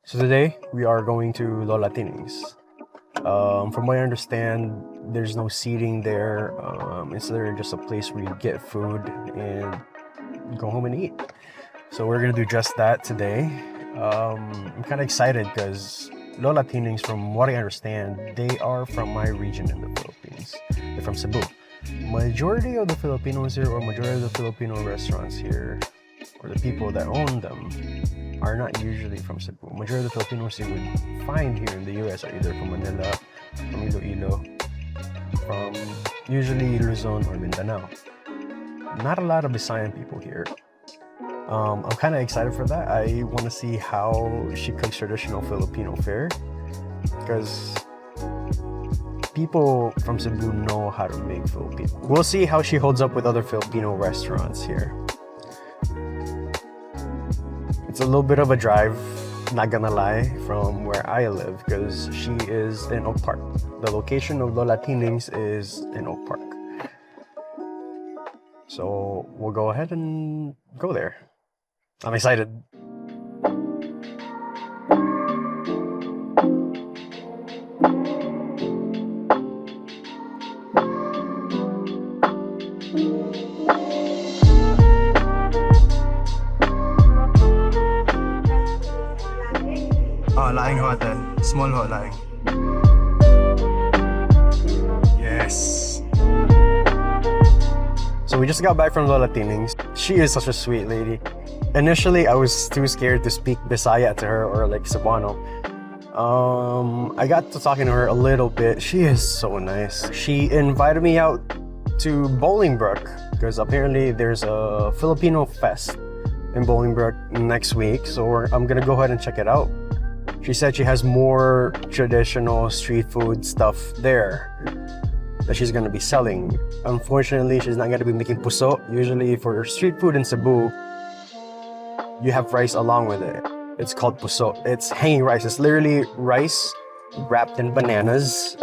So today we are going to Lola. From what I understand, there's no seating there. It's literally just a place where you get food and go home and eat. So we're gonna do just that today. I'm kind of excited because Lola, from what I understand, they are from my region in the Philippines. They're from Cebu. Majority of the Filipinos here, or majority of the Filipino restaurants here, or the people that own them, are not usually from Cebu. Majority of the Filipinos you would find here in the US are either from Manila, from Iloilo, from usually Luzon or Mindanao. Not a lot of Visayan people here. I'm kind of excited for that. I want to see how she cooks traditional Filipino fare, because people from Cebu know how to make Filipino. We'll see how she holds up with other Filipino restaurants here. It's a little bit of a drive, not gonna lie, from where I live, because she is in Oak Park. The location of Lola is in Oak Park. So we'll go ahead and go there. I'm excited. Laing hotel. Small ho, laing. Yes. So we just got back from Lola. She is such a sweet lady. Initially, I was too scared to speak Bisaya to her or like Cebuano. I got to talking to her a little bit. She is so nice. She invited me out to Bolingbrook because apparently there's a Filipino fest in Bolingbrook next week. So I'm gonna go ahead and check it out. She said she has more traditional street food stuff there that she's gonna be selling. Unfortunately, she's not gonna be making puso. Usually for street food in Cebu, you have rice along with it. It's called puso. It's hanging rice. It's literally rice wrapped in bananas.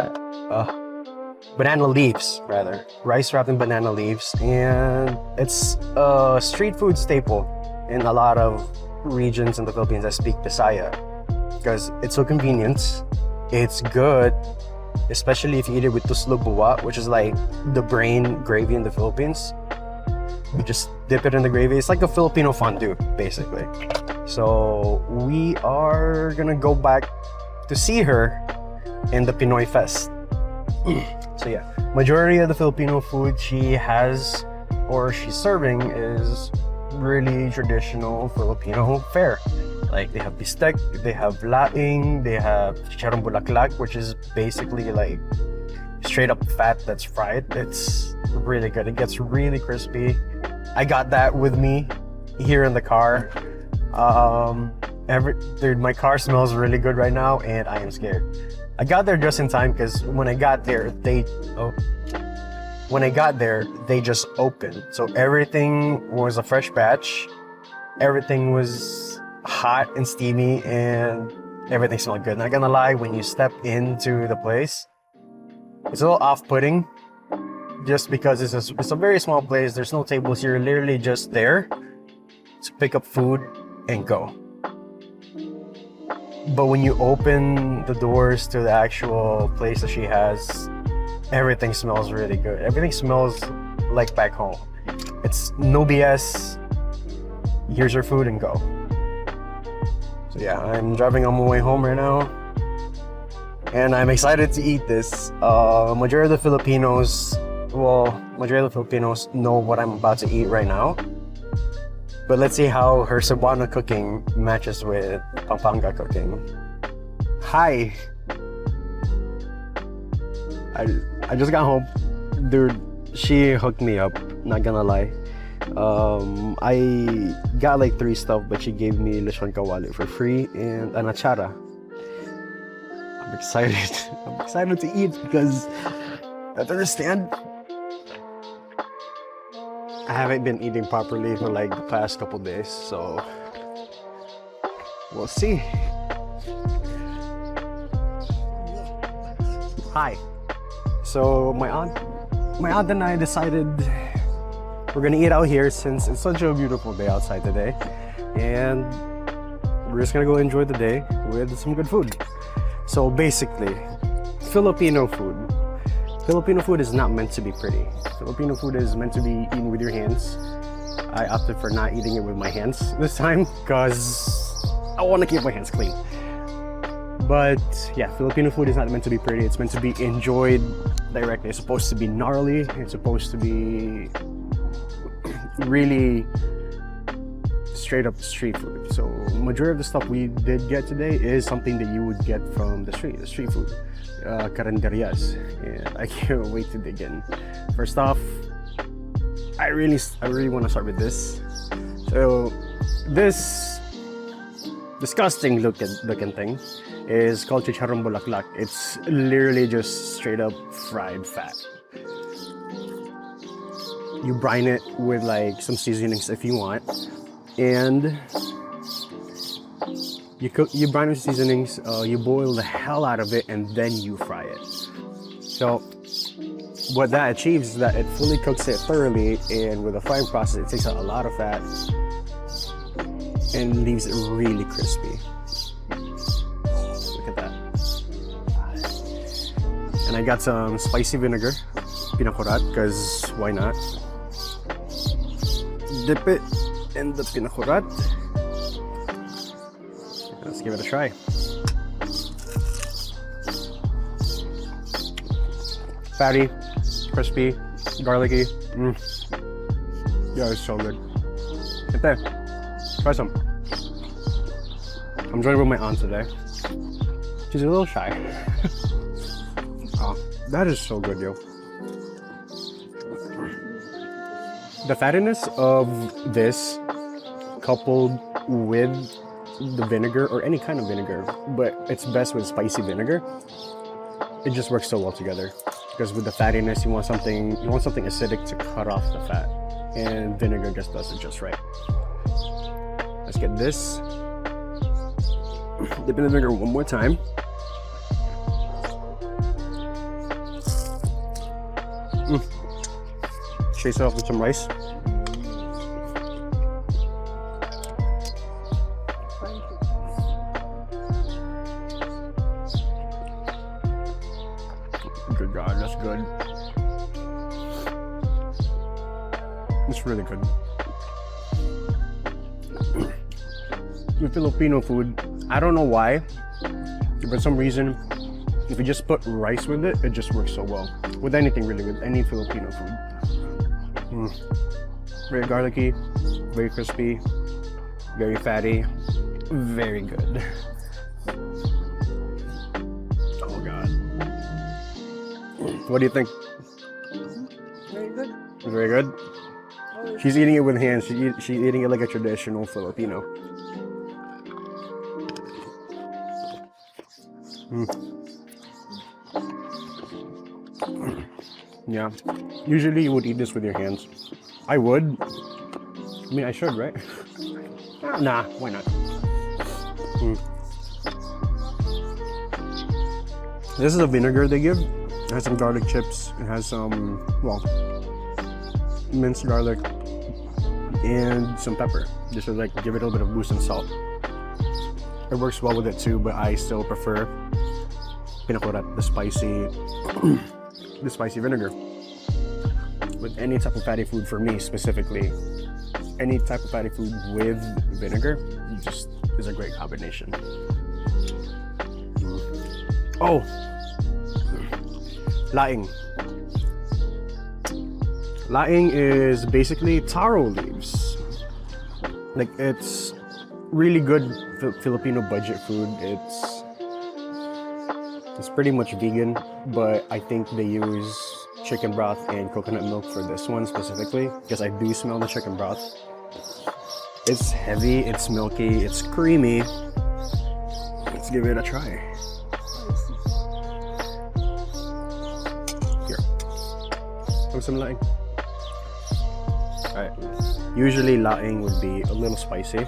Banana leaves, rather. Rice wrapped in banana leaves. And it's a street food staple in a lot of regions in the Philippines that speak Bisaya, because it's so convenient. It's good, especially if you eat it with tuslo buwa, which is like the brain gravy in the Philippines. You just dip it in the gravy. It's like a Filipino fondue, basically. So we are gonna go back to see her in the Pinoy Fest. So yeah, majority of the Filipino food she has or she's serving is really traditional Filipino fare. Like they have bistek, they have laing, they have chicharron bulaklak, which is basically like straight up fat that's fried. It's really good. It gets really crispy. I got that with me here in the car. Dude, my car smells really good right now, and I am scared. I got there just in time because when I got there, they just opened. So everything was a fresh batch. Everything was hot and steamy, and everything smelled good. Not gonna lie, when you step into the place, it's a little off-putting, just because it's a very small place. There's no tables. You're literally just there to pick up food and go. But when you open the doors to the actual place that she has, everything smells really good. Everything smells like back home. It's no BS. Here's your food and go. So yeah, I'm driving on my way home right now, and I'm excited to eat this. Majority of the Filipinos know what I'm about to eat right now. But let's see how her Cebuano cooking matches with Pampanga cooking. Hi! I just got home. Dude, she hooked me up, not gonna lie. I got like 3 stuff, but she gave me lechon kawali for free and an achara. I'm excited. I'm excited to eat because I don't understand. I haven't been eating properly for like the past couple days, so we'll see. Hi. So my aunt and I decided we're gonna eat out here since it's such a beautiful day outside today, and we're just gonna go enjoy the day with some good food. So basically, Filipino food. Filipino food is not meant to be pretty. Filipino food is meant to be eaten with your hands. I opted for not eating it with my hands this time because I want to keep my hands clean. But yeah, Filipino food is not meant to be pretty. It's meant to be enjoyed directly. It's supposed to be gnarly. It's supposed to be really straight up street food. So majority of the stuff we did get today is something that you would get from the street food, carinderias, and I can't wait to dig in. First off, I really want to start with this. So this disgusting looking thing is called chicharrón bulaklak. It's literally just straight up fried fat. You brine it with like some seasonings if you want, and you brine with seasonings. You boil the hell out of it, and then you fry it. So what that achieves is that it fully cooks it thoroughly, and with the frying process, it takes out a lot of fat and leaves it really crispy. Look at that. And I got some spicy vinegar, pinakurat, because why not? Dip it in the pinakurat. Let's give it a try. Fatty, crispy, garlicky. Yeah, it's so good. Get there. Try some. I'm joining with my aunt today. She's a little shy. Oh, that is so good, yo. The fattiness of this, coupled with the vinegar, or any kind of vinegar, but it's best with spicy vinegar, it just works so well together. Because with the fattiness, you want something acidic to cut off the fat, and vinegar just does it just right. Let's get this. Dip in the vinegar one more time. Chase it off with some rice. Good God, that's good. It's really good. With Filipino food, I don't know why, but for some reason, if you just put rice with it, it just works so well. With anything really, with any Filipino food. Very garlicky, very crispy, very fatty, very good. Oh God. What do you think? Very good. Very good? She's eating it with hands. She's eating it like a traditional Filipino. Yeah. Usually you would eat this with your hands. I would. I mean, I should, right? Nah, why not? This is a vinegar they give. It has some garlic chips. It has some, well, minced garlic and some pepper. Just to like give it a little bit of boost and salt. It works well with it too, but I still prefer pinakurat, the spicy vinegar. With any type of fatty food, for me specifically, any type of fatty food with vinegar just is a great combination. Oh, laing. Laing is basically taro leaves. Like, it's really good Filipino budget food. It's pretty much vegan, but I think they use chicken broth and coconut milk for this one specifically, because I do smell the chicken broth. It's heavy, it's milky, it's creamy. Let's give it a try. Here, have some laing. Alright, usually laing would be a little spicy.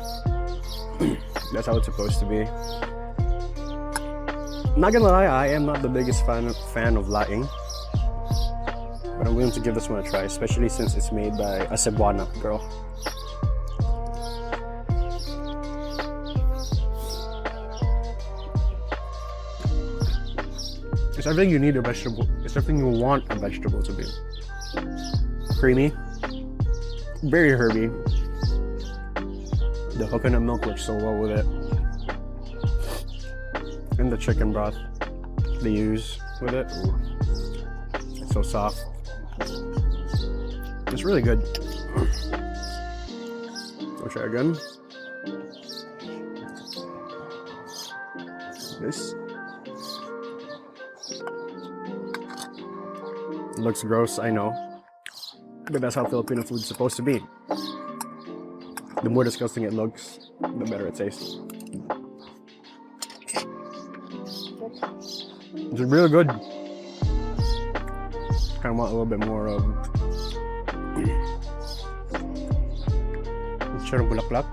That's how it's supposed to be. Not gonna lie, I am not the biggest fan of laing, but I'm willing to give this one a try, especially since it's made by a Cebuana girl. everything you need a vegetable. It's everything you want a vegetable to be. Creamy, very herby. The coconut milk works so well with it. And the chicken broth they use with it. Ooh. It's so soft. It's really good. I'll try again. This looks gross, I know, but that's how Filipino food's supposed to be. The more disgusting it looks, the better it tastes. It's really good. Kind of want a little bit more of charong bulaklak.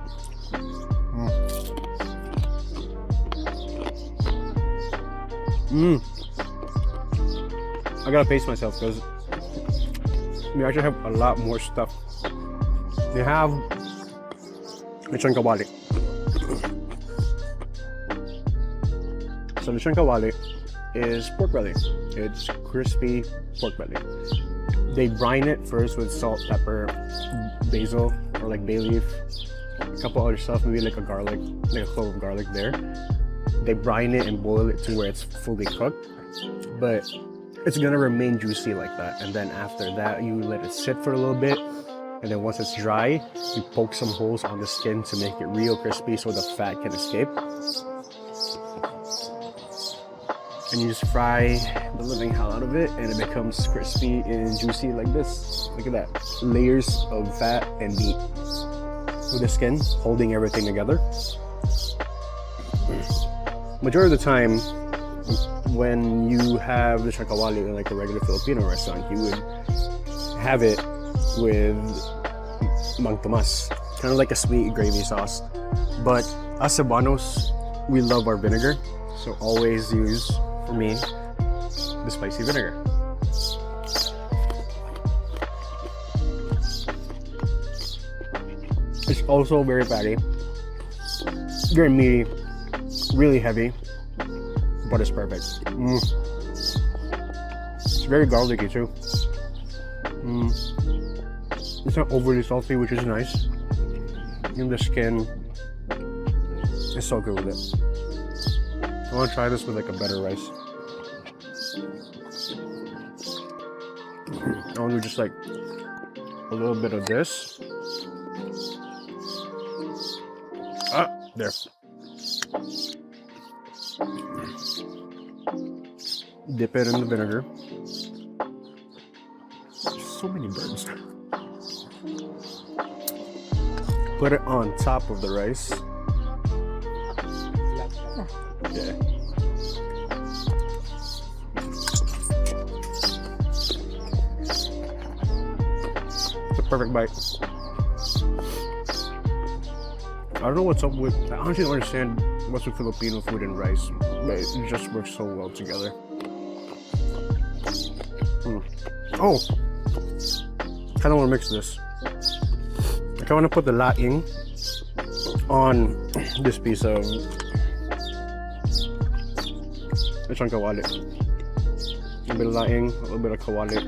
I gotta pace myself because we actually have a lot more stuff. They have lechon kawali. So lechon kawali is pork belly. It's crispy pork belly. They brine it first with salt, pepper, basil, or like bay leaf, a couple other stuff, maybe like a garlic, like a clove of garlic there. They brine it and boil it to where it's fully cooked, but it's gonna remain juicy like that. And then after that, you let it sit for a little bit, and then once it's dry, you poke some holes on the skin to make it real crispy so the fat can escape. And you just fry the living hell out of it, and it becomes crispy and juicy like this. Look at that. Layers of fat and meat with the skin holding everything together. Majority of the time, when you have the kawali in like a regular Filipino restaurant, you would have it with mang tomas, kind of like a sweet gravy sauce. But us Cebuanos, we love our vinegar, so always use, for me, the spicy vinegar. It's also very fatty, very meaty, really heavy, but it's perfect. It's very garlicky too. It's not overly salty, which is nice. And the skin is so good with it. I want to try this with like a better rice. I want to do just like a little bit of this. There. Dip it in the vinegar. There's so many birds. Put it on top of the rice. Yeah. It's a perfect bite. I don't know what's up with, I honestly don't understand what's with Filipino food and rice, but it just works so well together. Oh, kind of want to mix this. I kind of want to put the laing on this piece of lechon kawali. A little bit of laing, a little bit of kawali.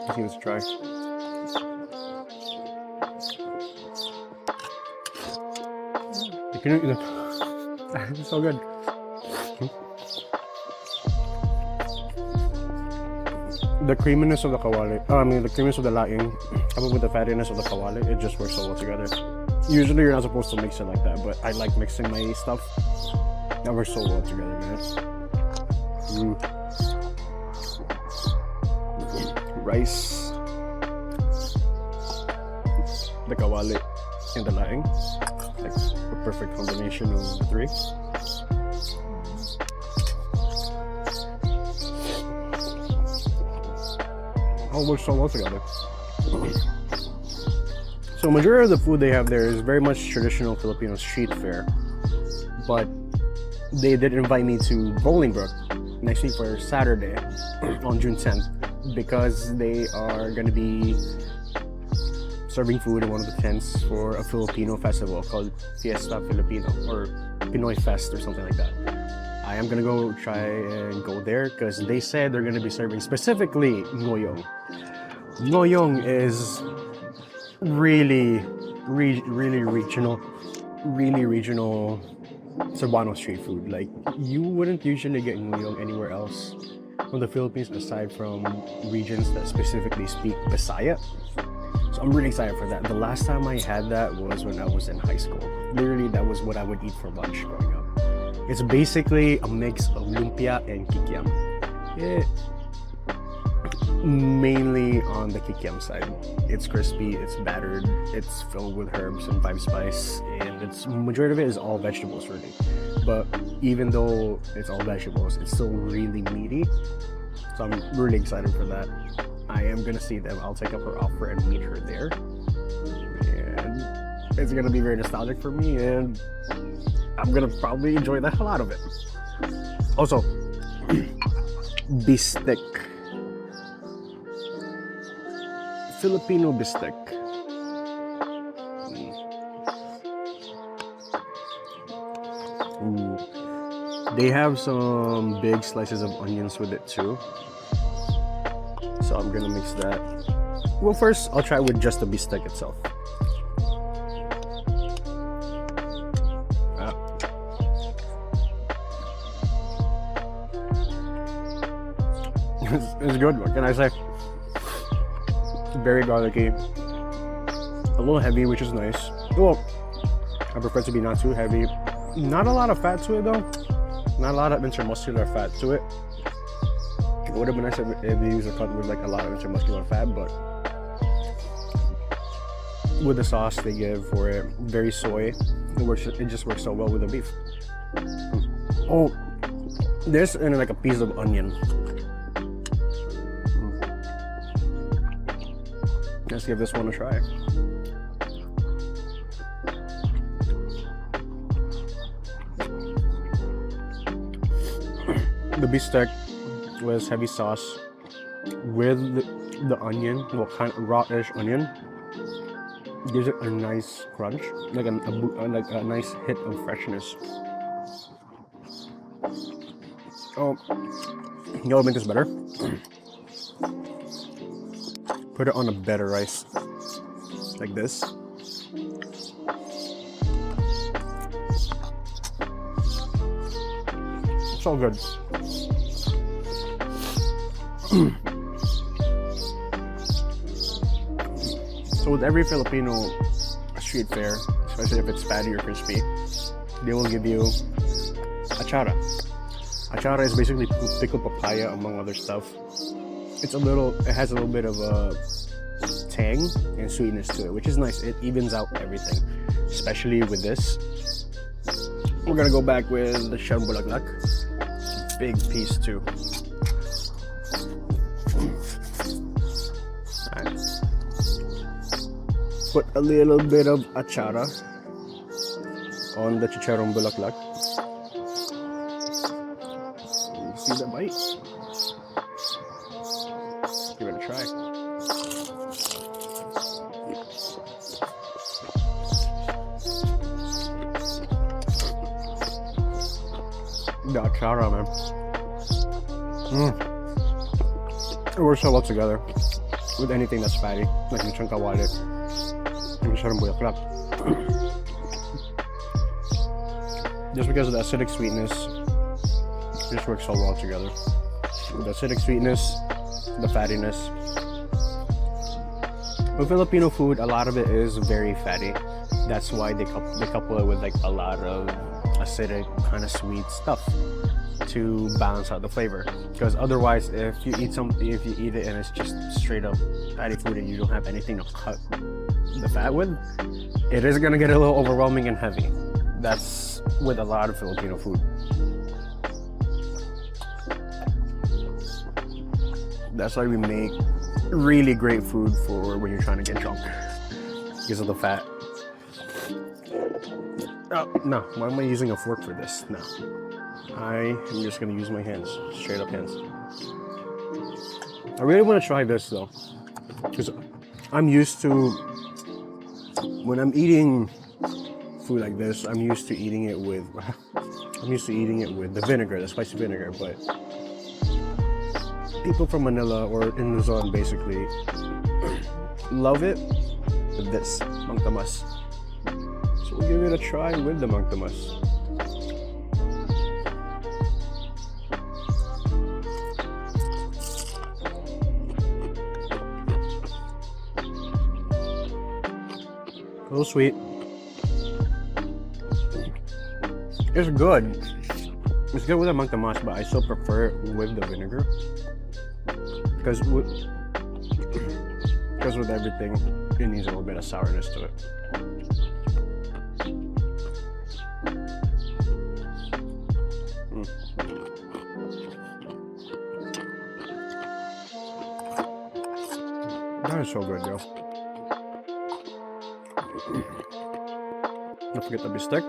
Let's give this a try. It's so good. The creaminess of the kawali, the creaminess of the laing, coupled with the fattiness of the kawali, it just works so well together. Usually you're not supposed to mix it like that, but I like mixing my stuff. That works so well together, guys. Rice, the kawali, and the laing. Like a perfect combination of the three. All works so well together. So majority of the food they have there is very much traditional Filipino street fare, but they did invite me to Bolingbrook next week for Saturday on June 10th because they are going to be serving food in one of the tents for a Filipino festival called Fiesta Filipino or Pinoy Fest or something like that. I am gonna go try and go there because they said they're gonna be serving specifically ngoyong. Ngoyong is really regional Cebuano street food. Like, you wouldn't usually get ngoyong anywhere else from the Philippines aside from regions that specifically speak Bisaya. So I'm really excited for that. The last time I had that was when I was in high school. Literally, that was what I would eat for lunch growing up. It's basically a mix of lumpia and kikiam. Mainly on the kikiam side. It's crispy, it's battered, it's filled with herbs and 5-spice, and its majority of it is all vegetables really. But even though it's all vegetables, it's still really meaty. So I'm really excited for that. I am gonna see them. I'll take up her offer and meet her there. And it's gonna be very nostalgic for me, and I'm gonna probably enjoy the hell out of it. Also, bistek. Filipino bistek. Ooh. They have some big slices of onions with it too. So I'm gonna mix that. Well, first I'll try with just the bistek itself. It's good. What can I say? Very garlicky, a little heavy, which is nice. Well, I prefer it to be not too heavy. Not a lot of fat to it though. Not a lot of intermuscular fat to it. It would have been nice if they used a cut with like a lot of intermuscular fat, but with the sauce they give for it, very soy. It just works so well with the beef. Oh, this and like a piece of onion. Let's give this one a try. The bistek was heavy sauce with the onion, well, kind of raw-ish onion. Gives it a nice crunch, like a nice hit of freshness. Oh, you know what make this better? Put it on a better rice, like this. It's so good. So with every Filipino street fair, especially if it's fatty or crispy, they will give you achara. Achara is basically pickled papaya among other stuff. It has a little bit of a tang and sweetness to it, which is nice. It evens out everything, especially with this. We're gonna go back with the chicharron bulaklak. Big piece too. Alright. Put a little bit of achara on the chicharron bulaklak. See the bite? Give it a try. The achara, man. It works so well together with anything that's fatty, like lechon kawali and chicharron bulaklak. Just because of the acidic sweetness, it just works so well together. With the acidic sweetness, the fattiness. With Filipino food, a lot of it is very fatty. That's why they couple it with like a lot of acidic, kind of sweet stuff to balance out the flavor. Because otherwise, if you eat it and it's just straight up fatty food and you don't have anything to cut the fat with, it is gonna get a little overwhelming and heavy. That's with a lot of Filipino food. That's why we make really great food for when you're trying to get drunk, because of the fat. Oh, no, why am I using a fork for this? No. I am just gonna use my hands, straight up hands. I really wanna try this though, because I'm used to when I'm eating food like this, I'm used to eating it with the vinegar, the spicy vinegar. But people from Manila or in Luzon basically love it with this mangtamas. So we'll give it a try with the mangtamas. A little sweet. It's good. It's good with the mangtamas, but I still prefer it with the vinegar. Because with everything, it needs a little bit of sourness to it. That is so good, yo. Don't forget the bistek.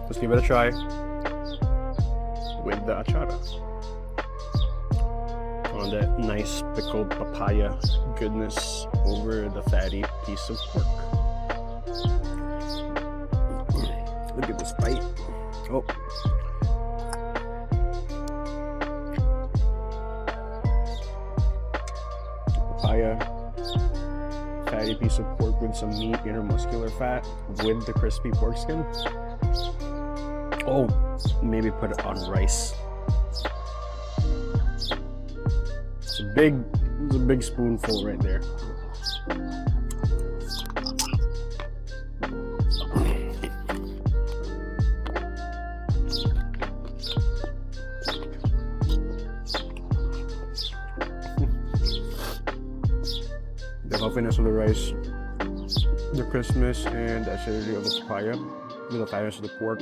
Let's give it a try with the achara. On that nice pickled papaya goodness over the fatty piece of pork. Look at this bite. Oh. Papaya, fatty piece of pork with some meat, intermuscular fat with the crispy pork skin. Oh, maybe put it on rice. It's a big spoonful right there. The puffiness of the rice, the crispness and the acidity of the papaya, with the fatness of the pork.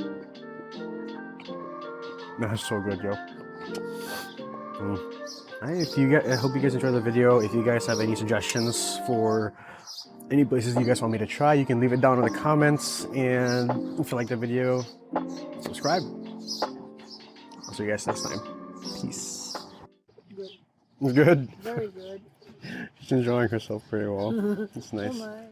That's so good, yo. I hope you guys enjoyed the video. If you guys have any suggestions for any places you guys want me to try, you can leave it down in the comments. And if you like the video, subscribe. I'll see you guys next time. Peace. Good. Good. Very good. She's enjoying herself pretty well. It's nice. Oh my.